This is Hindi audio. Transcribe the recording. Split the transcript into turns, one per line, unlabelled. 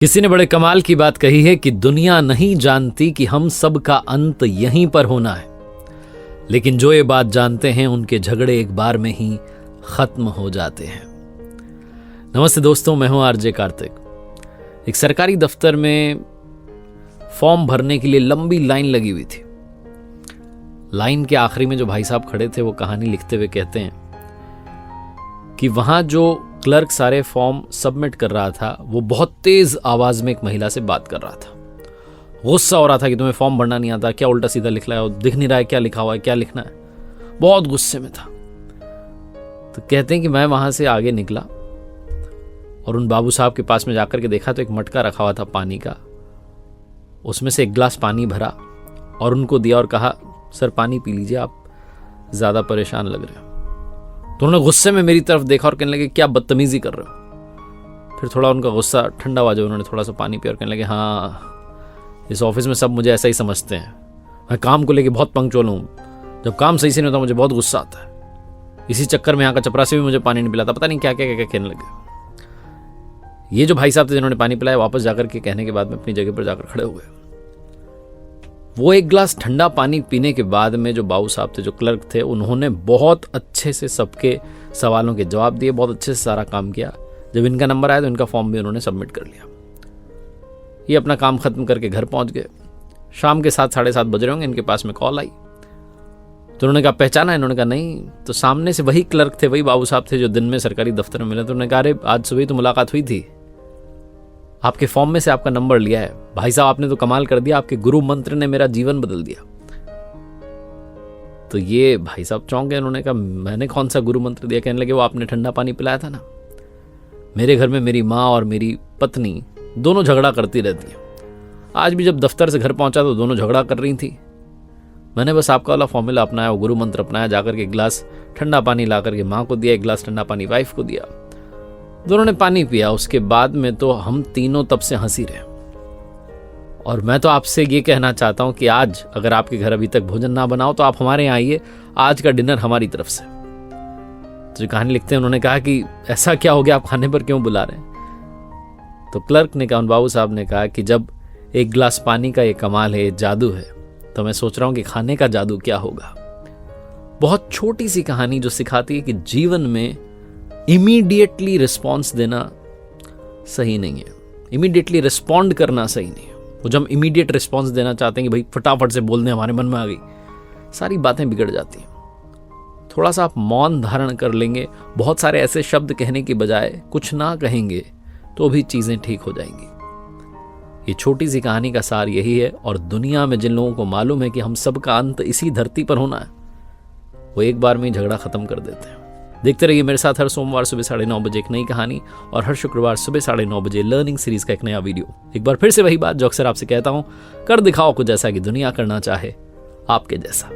किसी ने बड़े कमाल की बात कही है कि दुनिया नहीं जानती कि हम सब का अंत यहीं पर होना है, लेकिन जो ये बात जानते हैं उनके झगड़े एक बार में ही खत्म हो जाते हैं। नमस्ते दोस्तों, मैं हूं आरजे कार्तिक। एक सरकारी दफ्तर में फॉर्म भरने के लिए लंबी लाइन लगी हुई थी। लाइन के आखिरी में जो भाई साहब खड़े थे वो कहानी लिखते हुए कहते हैं कि वहां जो क्लर्क सारे फॉर्म सबमिट कर रहा था वो बहुत तेज आवाज में एक महिला से बात कर रहा था। गुस्सा हो रहा था कि तुम्हें फॉर्म भरना नहीं आता, क्या उल्टा सीधा लिख रहा है, दिख नहीं रहा है क्या लिखा हुआ है, क्या लिखना है। बहुत गुस्से में था। तो कहते हैं कि मैं वहां से आगे निकला और उन बाबू साहब के पास में जाकर के देखा तो एक मटका रखा हुआ था पानी का। उसमें से एक गिलास पानी भरा और उनको दिया और कहा, सर पानी पी लीजिए, आप ज्यादा परेशान लग रहे हो। तो उन्होंने गुस्से में मेरी तरफ देखा और कहने लगे, क्या बदतमीजी कर रहे हो। फिर थोड़ा उनका गुस्सा ठंडा हुआ, जो उन्होंने थोड़ा सा पानी पिया और कहने लगे, हाँ इस ऑफिस में सब मुझे ऐसा ही समझते हैं, मैं काम को लेके बहुत पंक्चुअल हूँ, जब काम सही से नहीं होता मुझे बहुत गुस्सा आता है। इसी चक्कर में यहाँ का चपरासी भी मुझे पानी नहीं पिलाता, पता नहीं क्या क्या क्या कहने लगे। ये जो भाई साहब थे जिन्होंने पानी पिलाया, वापस जाकर के कहने के बाद में अपनी जगह पर जाकर खड़े हो गए। वो एक गिलास ठंडा पानी पीने के बाद में जो बाबू साहब थे, जो क्लर्क थे, उन्होंने बहुत अच्छे से सबके सवालों के जवाब दिए, बहुत अच्छे से सारा काम किया। जब इनका नंबर आया तो इनका फॉर्म भी उन्होंने सबमिट कर लिया। ये अपना काम खत्म करके घर पहुंच गए। शाम के 7 साढ़े 7 बज रहे होंगे, इनके पास में कॉल आई। तो उन्होंने कहा पहचाना है? इन्होंने कहा नहीं। तो सामने से वही क्लर्क थे, वही बाबू साहब थे जो दिन में सरकारी दफ्तर में मिले। तो उन्होंने कहा, अरे आज सुबह तो मुलाकात हुई थी, आपके फॉर्म में से आपका नंबर लिया है। भाई साहब आपने तो कमाल कर दिया, आपके गुरु मंत्र ने मेरा जीवन बदल दिया। तो ये भाई साहब चौंक गए। उन्होंने कहा, मैंने कौन सा गुरु मंत्र दिया? कहने लगे, वो आपने ठंडा पानी पिलाया था ना। मेरे घर में मेरी माँ और मेरी पत्नी दोनों झगड़ा करती रहती हैं। आज भी जब दफ्तर से घर पहुंचा तो दोनों झगड़ा कर रही थी। मैंने बस आपका वाला फॉर्मूला अपनाया, वो गुरु मंत्र अपनाया, जाकर के एक गिलास ठंडा पानी ला करके माँ को दिया, एक गिलास ठंडा पानी वाइफ को दिया। दोनों ने पानी पिया। उसके बाद में तो हम तीनों तब से हंसी रहे। और मैं तो आपसे ये कहना चाहता हूं कि आज अगर आपके घर अभी तक भोजन ना बनाओ तो आप हमारे यहाँ आइए, आज का डिनर हमारी तरफ से। तो जो कहानी लिखते हैं उन्होंने कहा कि ऐसा क्या हो गया, आप खाने पर क्यों बुला रहे हैं? तो क्लर्क ने कहा, उन बाबू साहब ने कहा कि जब एक गिलास पानी का ये कमाल है, ये जादू है, तो मैं सोच रहा हूं कि खाने का जादू क्या होगा। बहुत छोटी सी कहानी जो सिखाती है कि जीवन में इमीडिएटली रिस्पॉन्स देना सही नहीं है, इमीडिएटली रिस्पॉन्ड करना सही नहीं है। वो जब हम इमीडिएट रिस्पॉन्स देना चाहते हैं कि भाई फटाफट से बोल दें, हमारे मन में आ गई, सारी बातें बिगड़ जाती हैं। थोड़ा सा आप मौन धारण कर लेंगे, बहुत सारे ऐसे शब्द कहने की बजाय कुछ ना कहेंगे तो भी चीजें ठीक हो जाएंगी। ये छोटी सी कहानी का सार यही है। और दुनिया में जिन लोगों को मालूम है कि हम सब का अंत इसी धरती पर होना है, वो एक बार में ही झगड़ा खत्म कर देते हैं। देखते रहिए मेरे साथ हर सोमवार सुबह 9:30 बजे एक नई कहानी और हर शुक्रवार सुबह 9:30 बजे लर्निंग सीरीज का एक नया वीडियो। एक बार फिर से वही बात जो अक्सर आपसे कहता हूं, कर दिखाओ कुछ ऐसा कि दुनिया करना चाहे आपके जैसा।